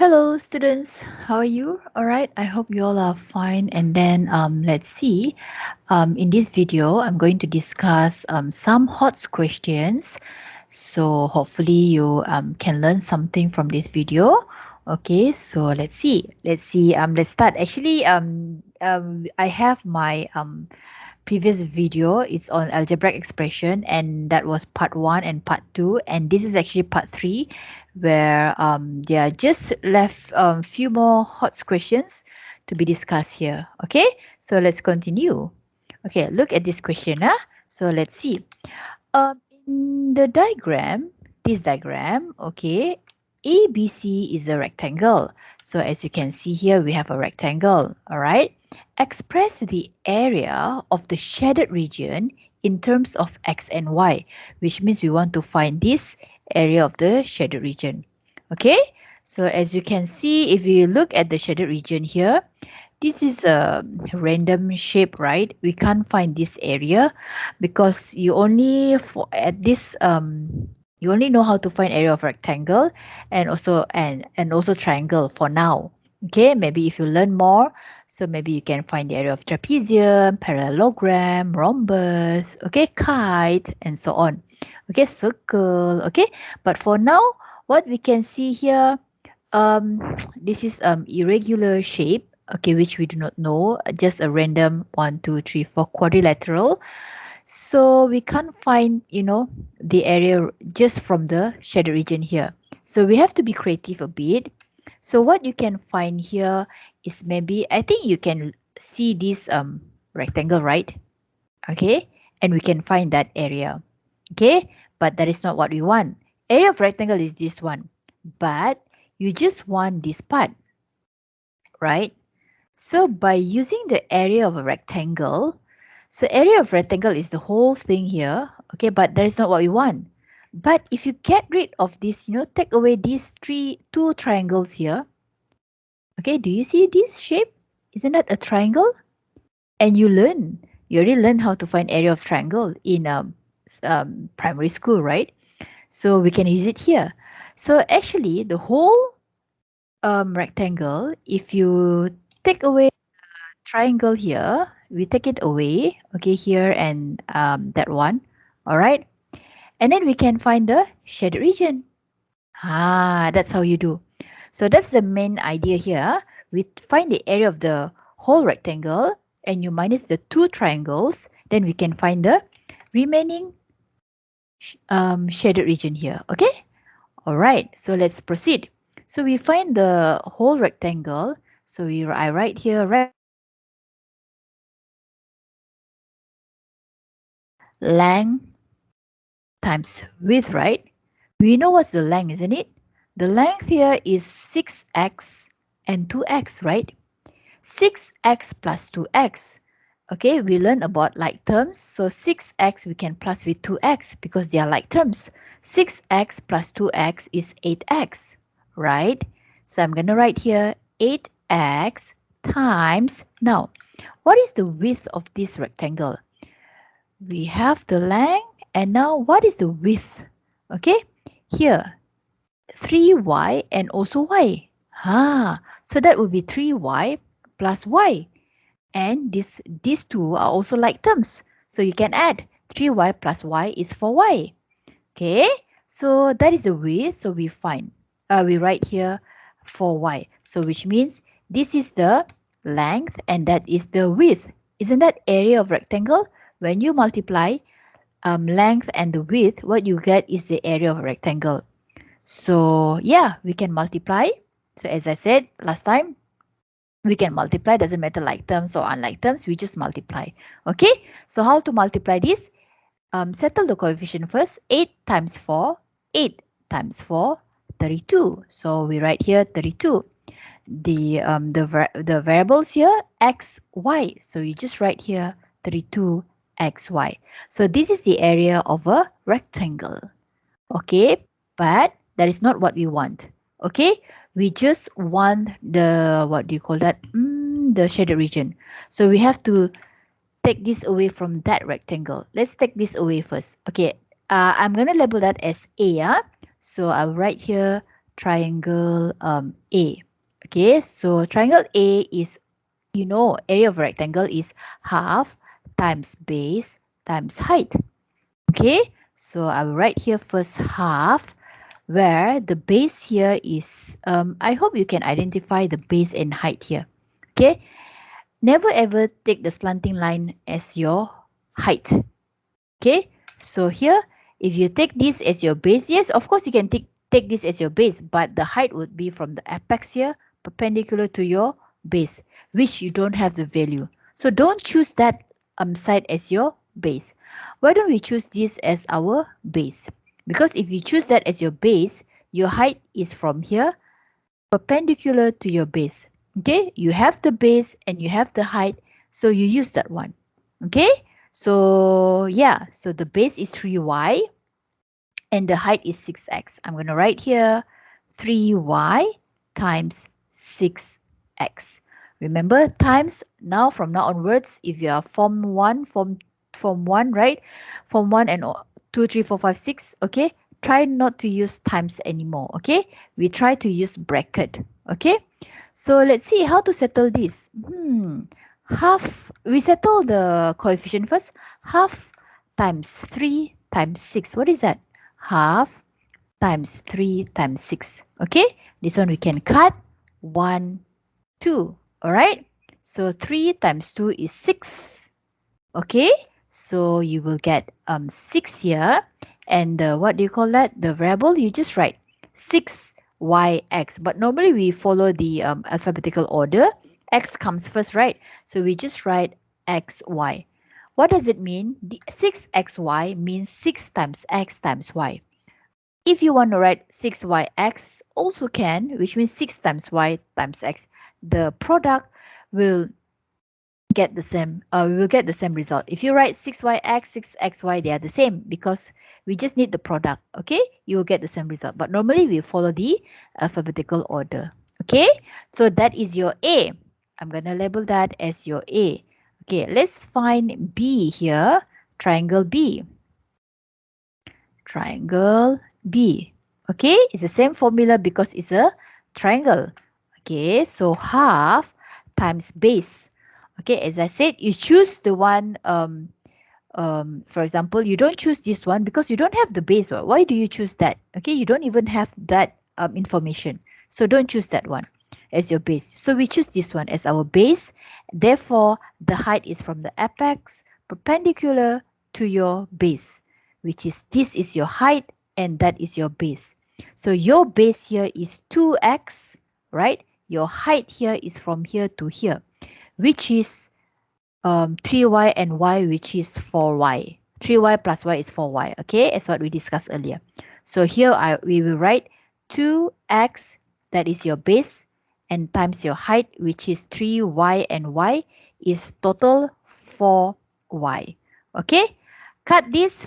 Hello students, how are you? All right, I hope you all are fine. And then let's see. In this video, I'm going to discuss some HOTS questions. So hopefully you can learn something from this video. Okay, so let's see. Let's start. Actually, I have my previous video is on algebraic expression, and that was part 1 and part 2, and this is actually part 3, where they are just left few more hot questions to be discussed here. Okay, so let's continue. Okay, look at this question. So let's see. In the diagram, this diagram, okay, ABC is a rectangle. So as you can see here, we have a rectangle, all right? Express the area of the shaded region in terms of X and Y, which means we want to find this area of the shaded region. Okay, so as you can see, if you look at the shaded region here, this is a random shape, right? We can't find this area because you only you only know how to find area of rectangle and also triangle for now. Okay, maybe if you learn more, so maybe you can find the area of trapezium, parallelogram, rhombus, okay, kite, and so on. Okay, circle, okay. But for now, what we can see here, this is irregular shape, okay, which we do not know, just a random 1 2 3 4 quadrilateral. So we can't find, the area just from the shadow region here. So we have to be creative a bit. So what you can find here is, maybe I think you can see this rectangle, right? Okay, and we can find that area. Okay, but that is not what we want. Area of rectangle is this one, but you just want this part, right? So by using the area of a rectangle, so area of rectangle is the whole thing here, okay, but that is not what we want. But if you get rid of this, take away these two triangles here, okay, do you see this shape? Isn't that a triangle? And you already learned how to find area of triangle in primary school, right? So we can use it here. So actually, the whole rectangle, if you take away triangle here, we take it away, okay, here and that one, all right, and then we can find the shaded region. That's how you do. So that's the main idea here. We find the area of the whole rectangle and you minus the two triangles, then we can find the remaining shaded region here. Okay, all right, so let's proceed. So we find the whole rectangle, so I write here length times width, right? We know what's the length, isn't it? The length here is 6x and 2x, right? 6x plus 2x. Okay, we learn about like terms. So 6x we can plus with 2x because they are like terms. 6x plus 2x is 8x, right? So I'm going to write here 8x times. Now, what is the width of this rectangle? We have the length, and now what is the width? Okay, here 3y and also y. So that would be 3y plus y. And these two are also like terms. So you can add 3y plus y is 4y. Okay, so that is the width. So we write here 4y. So which means this is the length and that is the width. Isn't that area of rectangle? When you multiply length and the width, what you get is the area of a rectangle. So yeah, we can multiply. So as I said last time, we can multiply, doesn't matter like terms or unlike terms, we just multiply. Okay, so how to multiply this? Settle the coefficient first. 8 times 4, 8 times 4, 32. So we write here 32. The variables here, x, y. So you just write here 32 xy. So this is the area of a rectangle. Okay, but that is not what we want. Okay, we just want the, what do you call that? The shaded region. So we have to take this away from that rectangle. Let's take this away first. Okay, I'm going to label that as A. So I'll write here triangle A. Okay, so triangle A is, you know, area of a rectangle is half times base times height. Okay, so I will write here first half, where the base here is, I hope you can identify the base and height here. Okay, never ever take the slanting line as your height. Okay, so here, if you take this as your base, yes, of course you can take this as your base, but the height would be from the apex here, perpendicular to your base, which you don't have the value. So don't choose that side as your base. Why don't we choose this as our base? Because if you choose that as your base, your height is from here, perpendicular to your base. Okay, you have the base and you have the height, so you use that one. Okay, so yeah, so the base is 3y and the height is 6x. I'm going to write here 3y times 6x. Remember, times, now from now onwards, if you are form 1, form 1, right? Form 1 and 2, 3, 4, 5, 6, okay? Try not to use times anymore, okay? We try to use bracket, okay? So let's see how to settle this. Half, we settle the coefficient first. Half times 3 times 6. What is that? Half times 3 times 6. Okay, this one we can cut 1, 2. All right, so 3 times 2 is 6. Okay, so you will get 6 here, and what do you call that? The variable, you just write 6yx, but normally we follow the alphabetical order. X comes first, right? So we just write xy. What does it mean? The 6xy means 6 times x times y. If you want to write 6yx, also can, which means 6 times y times x. The product will get the same, we will get the same result. If you write 6yx, 6xy, they are the same because we just need the product, okay? You will get the same result. But normally we follow the alphabetical order, okay? So that is your A. I'm going to label that as your A. Okay, let's find B here, triangle B. Triangle B. Okay, it's the same formula because it's a triangle. Okay, so half times base. Okay, as I said, you choose the one, for example, you don't choose this one because you don't have the base. Why do you choose that? Okay, you don't even have that information. So don't choose that one as your base. So we choose this one as our base. Therefore, the height is from the apex perpendicular to your base, which is this is your height and that is your base. So your base here is 2x, right? Your height here is from here to here, which is 3y and y, which is 4y. 3y plus y is 4y, okay? As what we discussed earlier. So here we will write 2x, that is your base, and times your height, which is 3y and y, is total 4y. Okay? Cut this.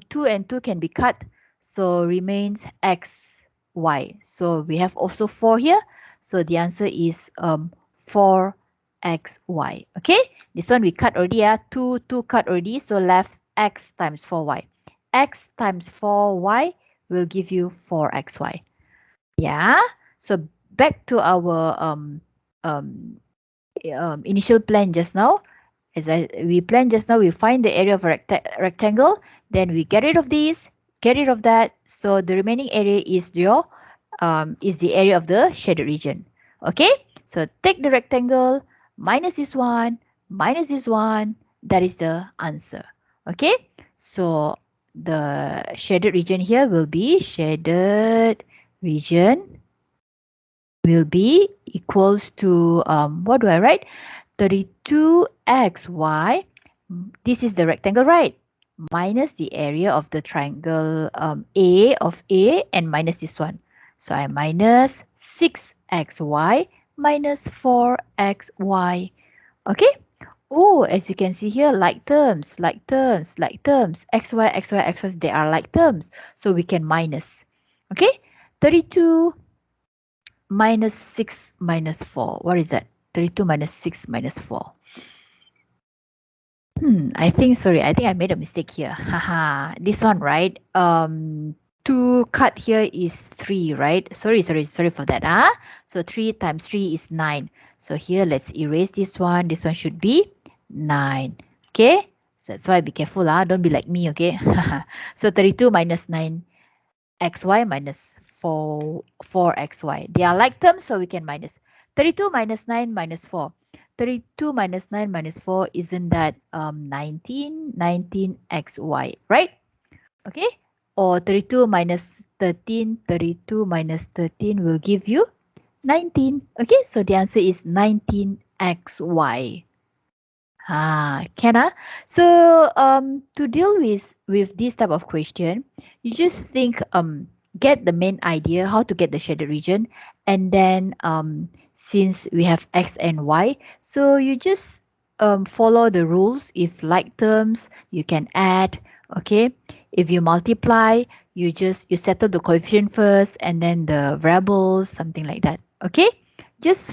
2 and 2 can be cut, so remains x, y. So we have also 4 here. So the answer is 4xy. Okay, this one we cut already. 2 cut already, so left x times 4y. X times 4y will give you 4xy. Yeah, so back to our initial plan just now. We planned just now, we find the area of a rectangle, then we get rid of this, get rid of that. So the remaining area is your is the area of the shaded region. Okay, so take the rectangle, minus this one, minus this one. That is the answer. Okay, so the shaded region here will be shaded region will be equals to what do I write? 32xy. This is the rectangle, right? Minus the area of the triangle A of A and minus this one. So I minus 6xy minus 4xy. Okay? Oh, as you can see here, like terms, like terms, like terms. xy, xy, xy, they are like terms. So we can minus. Okay? 32 minus 6 minus 4. What is that? 32 minus 6 minus 4. I think I made a mistake here. Haha, this one, right? to cut here is 3, right? Sorry for that. So 3 times 3 is 9. So here, let's erase this one. This one should be 9. Okay? So that's why be careful. Don't be like me, okay? So 32 minus 9 xy minus 4xy. They are like terms, so we can minus. 32 minus 9 minus 4. 32 minus 9 minus 4, isn't that 19 xy, right? Okay? Or 32 minus 13, 32 minus 13 will give you 19. Okay, so the answer is 19xy. Can. So to deal with this type of question, you just think get the main idea how to get the shaded region, and then since we have x and y, so you just follow the rules. If like terms, you can add. Okay, if you multiply, you settle the coefficient first, and then the variables, something like that. Okay, just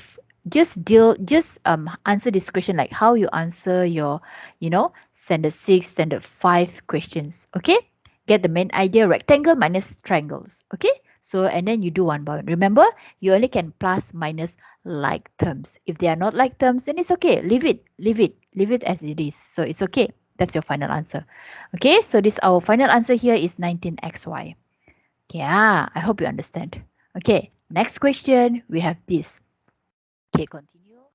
answer this question like how you answer your standard 6, standard 5 questions. Okay, get the main idea. Rectangle minus triangles. Okay, so and then you do one by one. Remember, you only can plus minus like terms. If they are not like terms, then it's okay. Leave it as it is. So it's okay. That's your final answer. Okay, so this our final answer here is 19xy. Yeah, I hope you understand. Okay, next question, we have this. Okay, continue.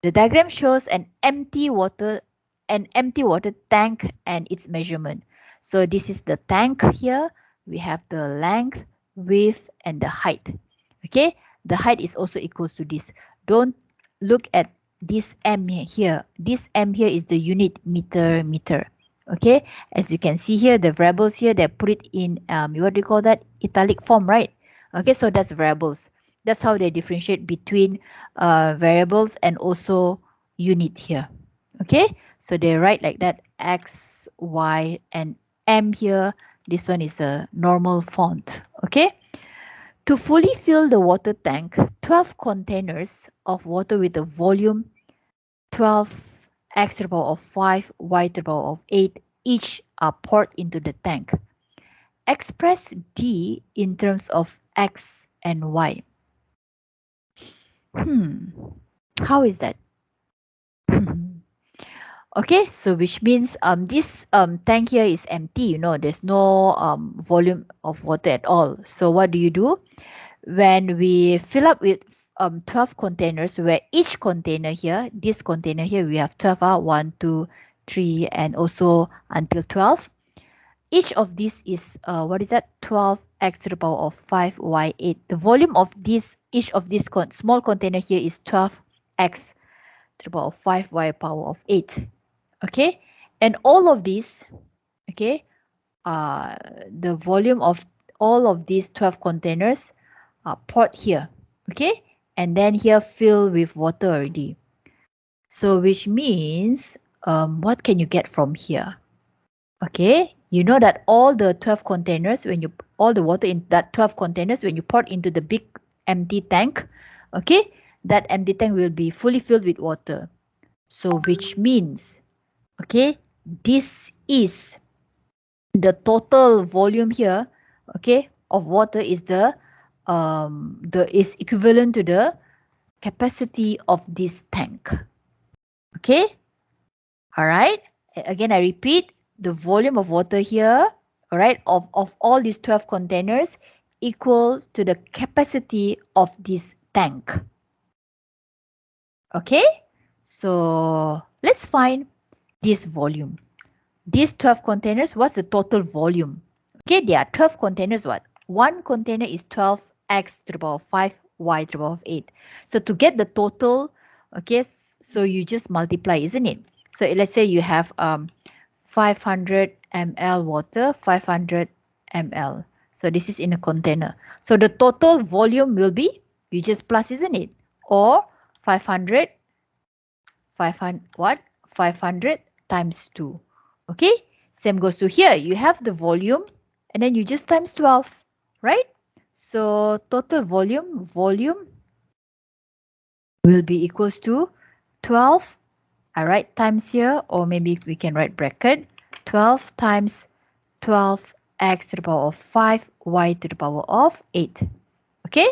The diagram shows an empty water tank and its measurement. So this is the tank here. We have the length, width, and the height. Okay, the height is also equals to this. Don't look at this m here. This m here is the unit meter. Okay, as you can see here, the variables here, they put it in what do you call that? Italic form, right? Okay, so that's variables. That's how they differentiate between variables and also unit here. Okay, so they write like that, x, y, and m here. This one is a normal font. Okay, to fully fill the water tank, 12 containers of water with a volume 12 x to the power of 5, y to the power of 8 each are poured into the tank. Express D in terms of x and y. How is that? Okay, so which means this tank here is empty. There's no volume of water at all. So what do you do? When we fill up with 12 containers, where each container here, this container here, we have 12, 1, 2, 3, and also until 12. Each of these is, what is that? 12x to the power of 5, y, 8. The volume of each of these small container here is 12x to the power of 5, y power of 8. Okay, and all of these, okay, the volume of all of these 12 containers are poured here. Okay, and then here fill with water already. So which means what can you get from here? Okay, you know that all the 12 containers, all the water in that 12 containers, when you pour into the big empty tank, okay, that empty tank will be fully filled with water. So which means, okay, this is the total volume here, okay, of water is is equivalent to the capacity of this tank. Okay, all right. Again, I repeat, the volume of water here, all right, of all these 12 containers equals to the capacity of this tank. Okay, so let's find this volume. These 12 containers, what's the total volume? Okay, there are 12 containers. What? One container is 12x to the power of 5, y to the power of 8. So to get the total, okay, so you just multiply, isn't it? So let's say you have 500 ml water, 500 ml. So this is in a container. So the total volume will be, you just plus, isn't it? Or 500 what? 500 times 2. Okay, same goes to here. You have the volume and then you just times 12, right? So total volume will be equals to 12. I write times here, or maybe we can write bracket. 12 times 12 x to the power of 5, y to the power of 8. Okay,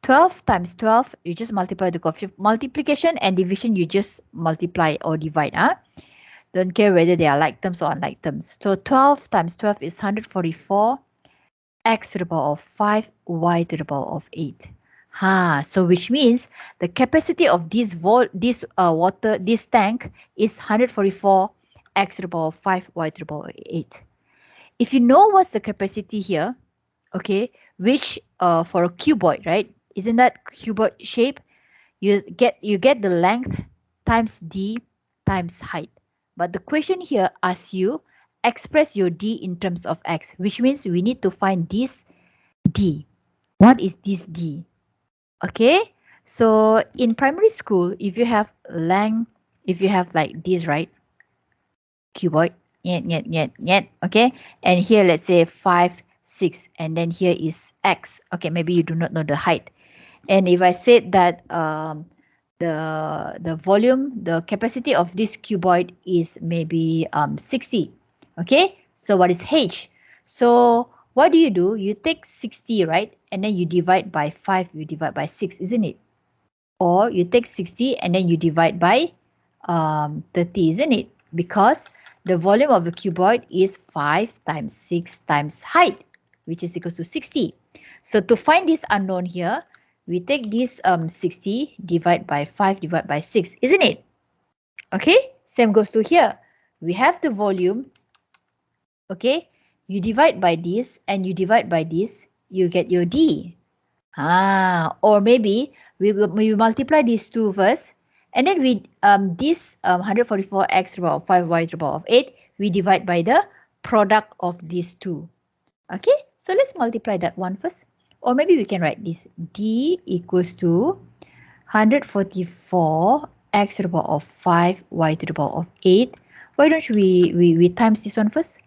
12 times 12, you just multiply the coefficient. Multiplication and division, you just multiply or divide. Don't care whether they are like terms or unlike terms. So 12 times 12 is 144, x to the power of 5, y to the power of 8. So which means the capacity of this tank is 144 x to the power of 5, y to the power of 8. If you know what's the capacity here, okay, which for a cuboid, right? Isn't that cuboid shape? You get the length times d times height. But the question here asks you express your d in terms of x, which means we need to find this d. What is this d? Okay, so in primary school, if you have length, if you have like this, right? Cuboid, okay, and here let's say 5, 6, and then here is x. Okay, maybe you do not know the height. And if I said that the volume, the capacity of this cuboid is maybe 60. Okay, so what is h? So what do? You take 60, right? And then you divide by 5, you divide by 6, isn't it? Or you take 60 and then you divide by 30, isn't it? Because the volume of the cuboid is 5 times 6 times height, which is equals to 60. So to find this unknown here, we take this 60, divide by 5, divide by 6, isn't it? Okay, same goes to here. We have the volume, okay? You divide by this and you divide by this, you get your D. Or maybe we multiply these two first, and then we this 144x to the power of 5, y to the power of 8, we divide by the product of these two. Okay, so let's multiply that one first. Or maybe we can write this d equals to 144x to the power of 5, y to the power of 8. Why don't we times this one first?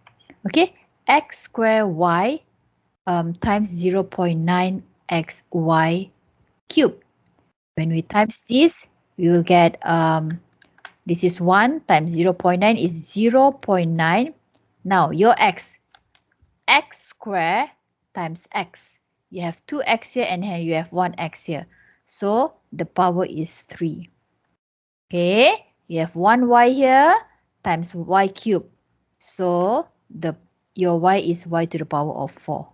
Okay, x square y times 0.9 xy cube. When we times this, we will get this is 1 times 0.9 is 0.9. Now your x square times x. You have 2x here and here you have 1x here. So the power is 3. Okay, you have 1y here times y cube. So your y is y to the power of 4.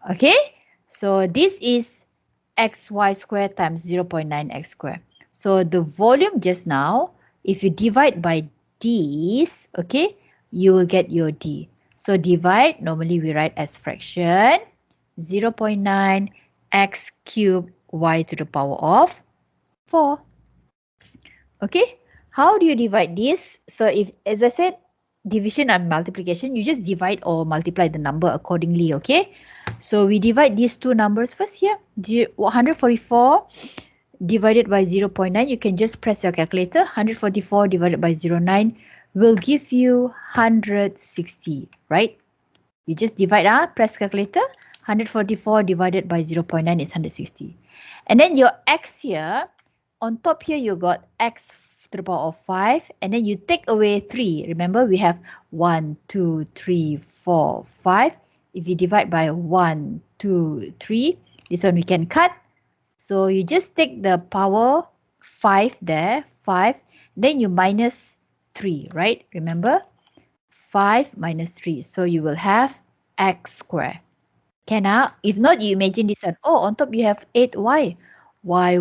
Okay, so this is xy squared times 0.9 x squared. So the volume just now, if you divide by this, okay, you will get your d. So divide, normally we write as fraction, 0.9 x cubed y to the power of 4. Okay, how do you divide this? So if, as I said, division and multiplication, you just divide or multiply the number accordingly, okay? So we divide these two numbers first here. 144 divided by 0.9, you can just press your calculator. 144 divided by 0.9 will give you 160, right? You just divide, press calculator. 144 divided by 0.9 is 160. And then your x here, on top here you got x to the power of 5, and then you take away 3. Remember, we have 1, 2, 3, 4, 5. If you divide by 1, 2, 3, this one we can cut. So you just take the power 5 there, 5, then you minus 3, right? Remember, 5 minus 3. So you will have x squared. Can I? If not, you imagine this one. Oh, on top you have 8y. Y.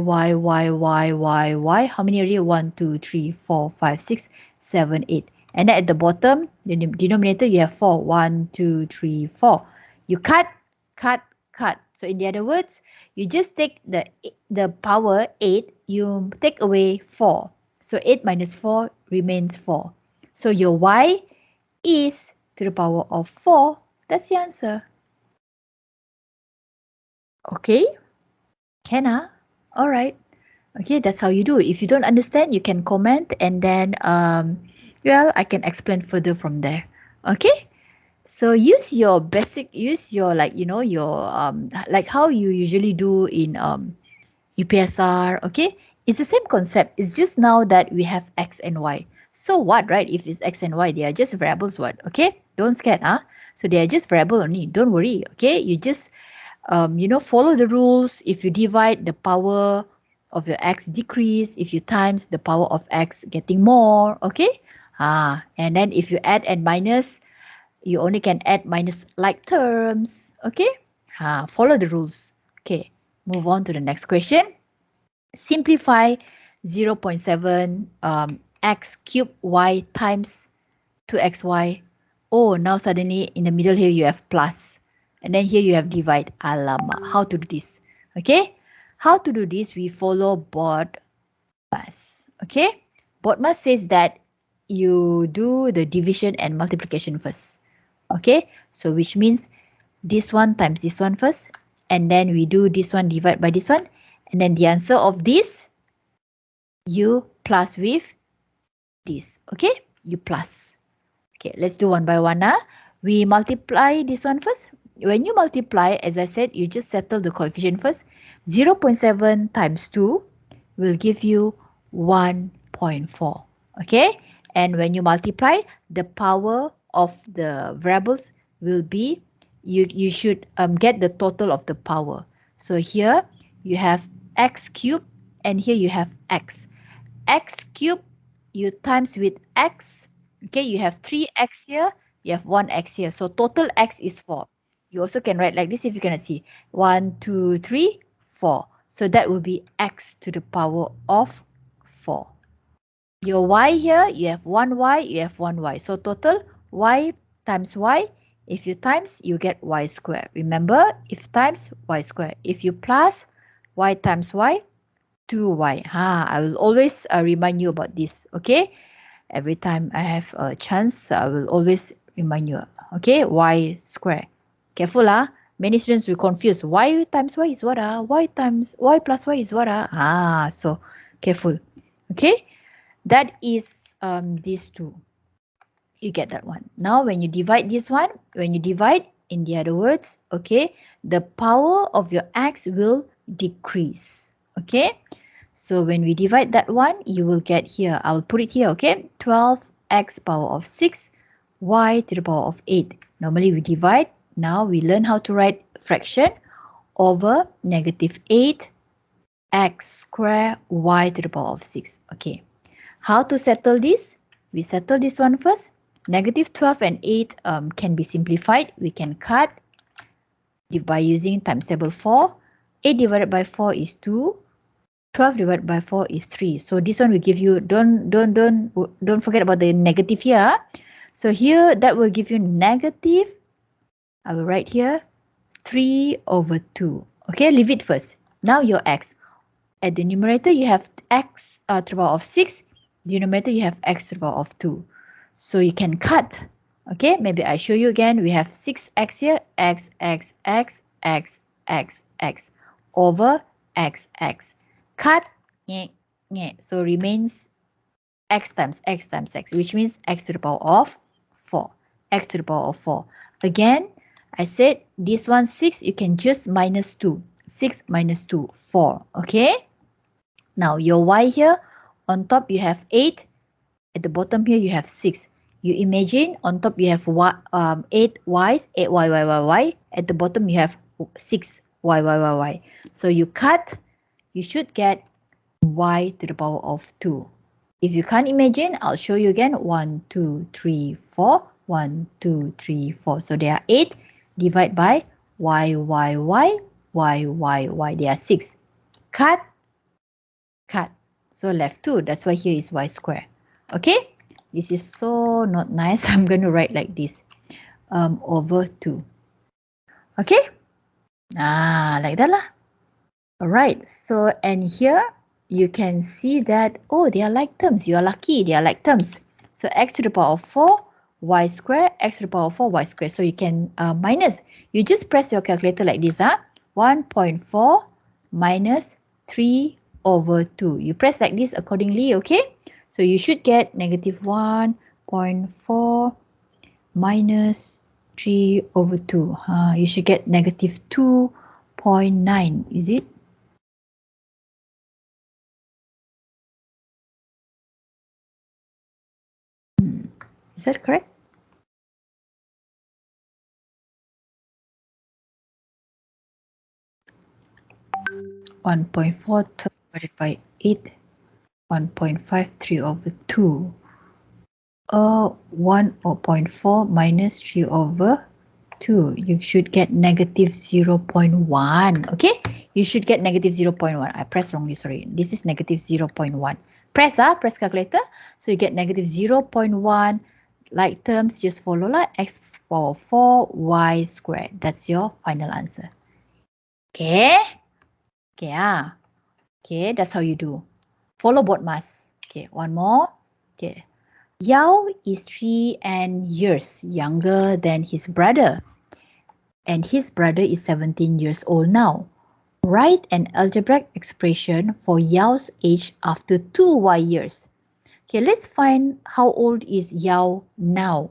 How many already? 1, 2, 3, 4, 5, 6, 7, 8. And then at the bottom, the denominator, you have 4. 1, 2, 3, 4. You cut. So in the other words, you just take the power 8, you take away 4. So 8 minus 4 remains 4. So your y is to the power of 4. That's the answer. Okay? Can I? All right. Okay, that's how you do it. If you don't understand, you can comment and then, well, I can explain further from there. Okay? So use your like, like how you usually do in UPSR, okay? It's the same concept. It's just now that we have X and Y. So what, right? If it's x and y, they are just variables, what? Okay, don't scared, huh? So they are just variable only. Don't worry, okay? You just, follow the rules. If you divide, the power of your x decrease. If you times, the power of x getting more, okay? And then if you add and minus, you only can add minus like terms, okay? Follow the rules. Okay, move on to the next question. Simplify 0.7 x cubed y times 2xy. Oh, now suddenly in the middle here you have plus. And then here you have divide. Alamak, how to do this? Okay, how to do this? We follow BODMAS. Okay, BODMAS says that you do the division and multiplication first. Okay, so which means this one times this one first, and then we do this one divide by this one, and then the answer of this you plus with this. Okay, you plus. Okay, let's do one by one. We multiply this one first. When you multiply, as I said, you just settle the coefficient first. 0.7 times 2 will give you 1.4. Okay, and when you multiply, the power of the variables will be, you should get the total of the power. So here you have x cubed and here you have x. X cubed you times with x. Okay, you have 3x here, you have 1x here. So total x is 4. You also can write like this if you cannot see. 1, 2, 3, 4. So that will be x to the power of 4. Your y here, you have 1y, you have 1y. So total y times y. If you times, you get y squared. Remember, if times, y squared. If you plus y times y, 2y. I will always remind you about this, okay? Every time I have a chance, I will always remind you, okay? Y square. Careful, Many students will confuse. Y times y is what, Y times y plus y is what, so careful, okay? That is these two. You get that one. Now, when you divide this one, when you divide, in the other words, okay, the power of your x will decrease, okay? So when we divide that one, you will get here. I'll put it here, okay? 12x power of 6, y to the power of 8. Normally we divide. Now we learn how to write fraction over negative 8 x square y to the power of 6. Okay. How to settle this? We settle this one first. Negative 12 and 8 can be simplified. We can cut by using times table 4. 8 divided by 4 is 2. 12 divided by 4 is 3. So this one will give you, don't forget about the negative here. So here that will give you negative, I will write here, 3 over 2. Okay, leave it first. Now your x. At the numerator, you have x to the power of 6. Denominator, you have x to the power of 2. So you can cut. Okay, maybe I show you again. We have 6x here, x, x, x, x, x, x, over x, x. Cut, so remains x times x times x, which means x to the power of 4. X to the power of 4. Again, I said this one 6, you can just minus 2. 6 minus 2, 4. Okay? Now your y here, on top you have 8. At the bottom here you have 6. You imagine on top you have 8 y's, 8 y, y, y, y. At the bottom you have 6 y, y, y, y. So you cut, you should get y to the power of 2. If you can't imagine, I'll show you again. 1, 2, 3, 4. 1, 2, 3, 4. So there are 8. Divide by y, y, y, y, y, y. There are 6. Cut, cut. So left 2. That's why here is y square. Okay? This is so not nice. I'm going to write like this. Over 2. Okay? Like that lah. Alright. So, and here you can see that, oh, they are like terms. You are lucky. They are like terms. So x to the power of 4, y square, x to the power of 4, y square. So you can minus. You just press your calculator like this. 1.4 minus 3 over 2. You press like this accordingly, okay? So you should get negative 1.4 minus 3 over 2. You should get negative 2.9, is it? Is that correct? 1.4 divided by 8, 1.53 over 2. 1.4 minus 3 over 2. You should get negative 0.1. Okay, you should get negative 0.1. I pressed wrongly, sorry. This is negative 0.1. Press calculator. So you get negative 0.1. Like terms, just follow lah. X power 4 y squared. That's your final answer. Okay. Okay, okay, that's how you do. Follow BODMAS. Okay, one more. Okay. Yao is 3 years younger than his brother. And his brother is 17 years old now. Write an algebraic expression for Yao's age after 2y years. Okay, let's find how old is Yao now.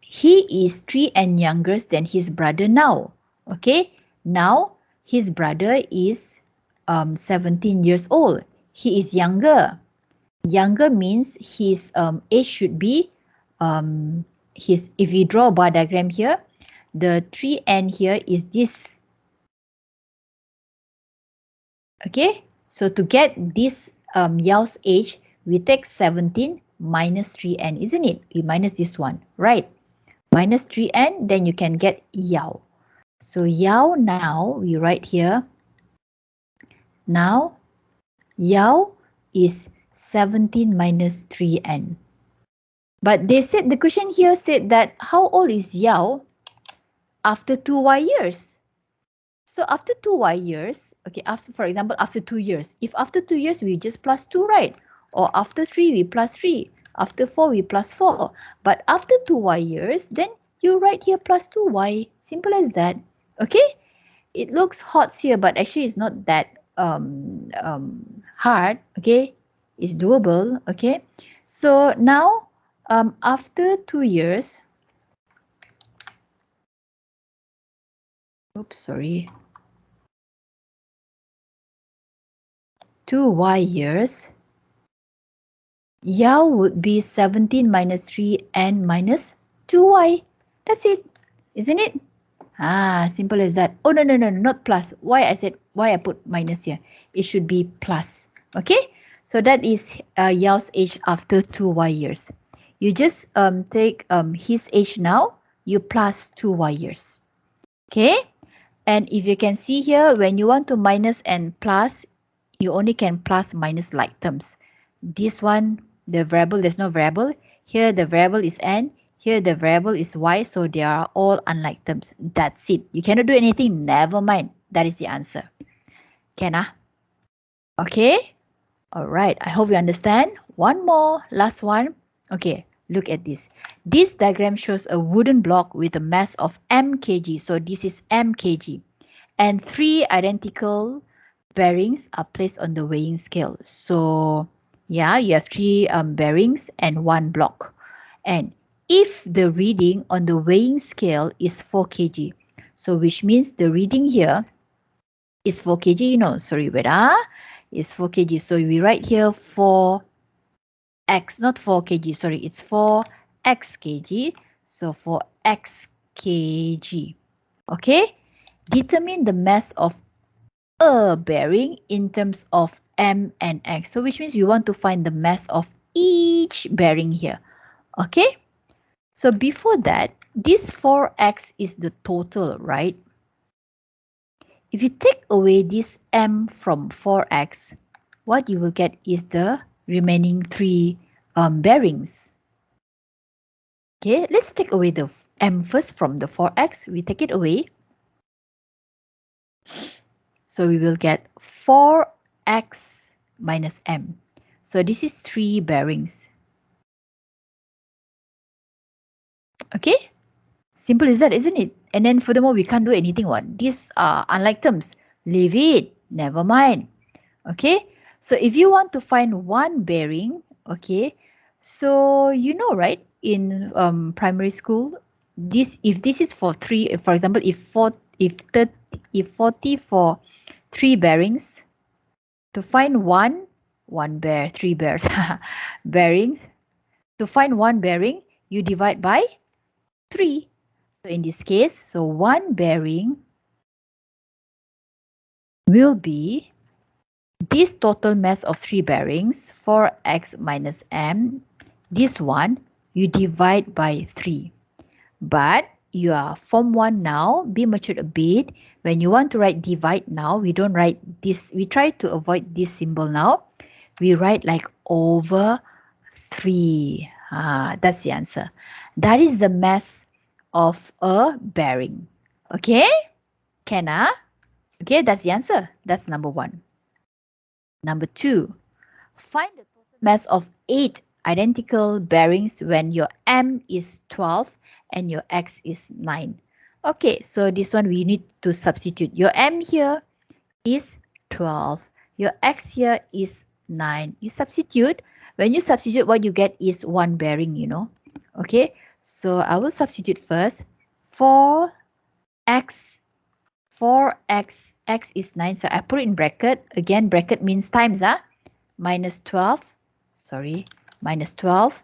He is 3 younger than his brother now. Okay, now his brother is 17 years old. He is younger. Younger means his age should be if we draw a bar diagram here, the 3n here is this. Okay, so to get this Yao's age, we take 17 minus 3n, isn't it? We minus this one, right? Minus 3n, then you can get Yao. So Yao now, we write here, now Yao is 17 minus 3n. But they said, the question here said that how old is Yao after 2y years? So after 2y years, okay, after, for example, after 2 years, if after 2 years we just plus 2, right? Or after 3 we plus 3, after 4 we plus 4. But after 2y years, then you write here plus 2y, simple as that, okay? It looks HOTS here, but actually it's not that hard, okay? It's doable, okay? So now, after 2 years, oops, sorry, 2y years, Yao would be 17 minus 3n minus 2y. That's it, isn't it? Simple as that. Oh, no, not plus. Why I put minus here? It should be plus. Okay, so that is Yao's age after 2y years. You just take his age now, you plus 2y years. Okay, and if you can see here, when you want to minus and plus, you only can plus minus like terms. This one, the variable, there's no variable. Here the variable is n. Here the variable is y, so they are all unlike terms. That's it. You cannot do anything, never mind. That is the answer. Can I? Okay. Alright, I hope you understand. One more, last one. Okay, look at this. This diagram shows a wooden block with a mass of m kg. So this is m kg. And 3 identical bearings are placed on the weighing scale. So yeah, you have 3 bearings and 1 block. And if the reading on the weighing scale is 4 kg, so which means the reading here is 4 kg, you know, sorry, wait, is 4 kg. So we write here 4x, not 4 kg, sorry, it's 4x kg. So 4x kg. Okay, determine the mass of a bearing in terms of m and x. So which means you want to find the mass of each bearing here. Okay, so before that, this 4x is the total, right? If you take away this m from 4x, what you will get is the remaining 3 bearings. Okay, let's take away the m first from the 4x. We take it away. So we will get 4x minus m. So this is 3 bearings. Okay, simple as that, isn't it? And then furthermore, we can't do anything. What? These are unlike terms. Leave it. Never mind. Okay, so if you want to find one bearing, okay, so you know, right, in primary school, if this is for 3, for example, if 40 for 3 bearings, to find one, one bear, three bears. Bearings. To find one bearing, you divide by 3. So in this case, so one bearing will be this total mass of 3 bearings, 4x minus m. This one, you divide by 3. But you are Form 1 now, be matured a bit. When you want to write divide now, we don't write this. We try to avoid this symbol now. We write like over 3. That's the answer. That is the mass of a bearing. Okay? Can I? Okay, that's the answer. That's number 1. Number 2. Find the total mass of 8 identical bearings when your M is 12 and your X is 9. Okay, so this one we need to substitute. Your M here is 12. Your X here is 9. You substitute. When you substitute, what you get is one bearing, you know. Okay, so I will substitute first. 4x, 4x, x is 9. So I put it in bracket. Again, bracket means times, minus 12, minus 12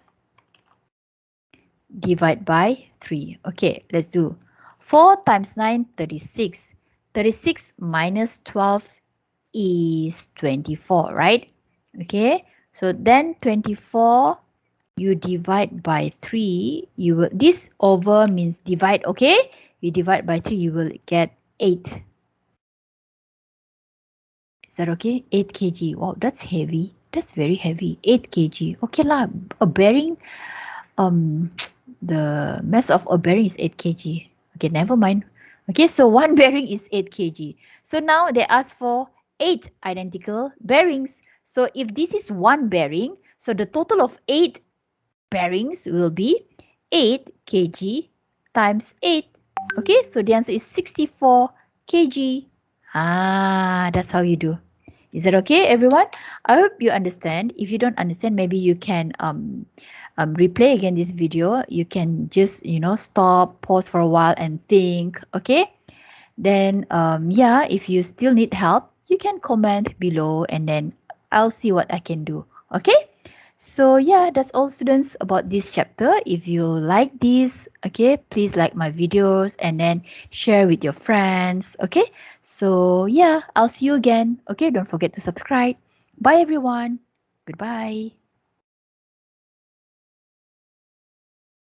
divide by 3. Okay, let's do 4 times 9, 36. 36 minus 12 is 24, right? Okay, so then 24 you divide by 3. You will, this over means divide, okay? You divide by 3, you will get 8. Is that okay? 8 kg. Wow, that's heavy. That's very heavy. 8 kg. Okay lah. A bearing, the mass of a bearing is 8 kg. Okay, never mind. Okay, so one bearing is 8 kg. So now they ask for 8 identical bearings. So if this is one bearing, so the total of 8 bearings will be 8 kg times 8. Okay, so the answer is 64 kg. That's how you do. Is that okay, everyone? I hope you understand. If you don't understand, maybe you can replay again this video. You can just, stop, pause for a while and think, okay? Then, yeah, if you still need help, you can comment below and then I'll see what I can do, okay? So yeah, that's all students about this chapter. If you like this, okay, please like my videos and then share with your friends, okay? So yeah, I'll see you again. Okay, don't forget to subscribe. Bye everyone. Goodbye.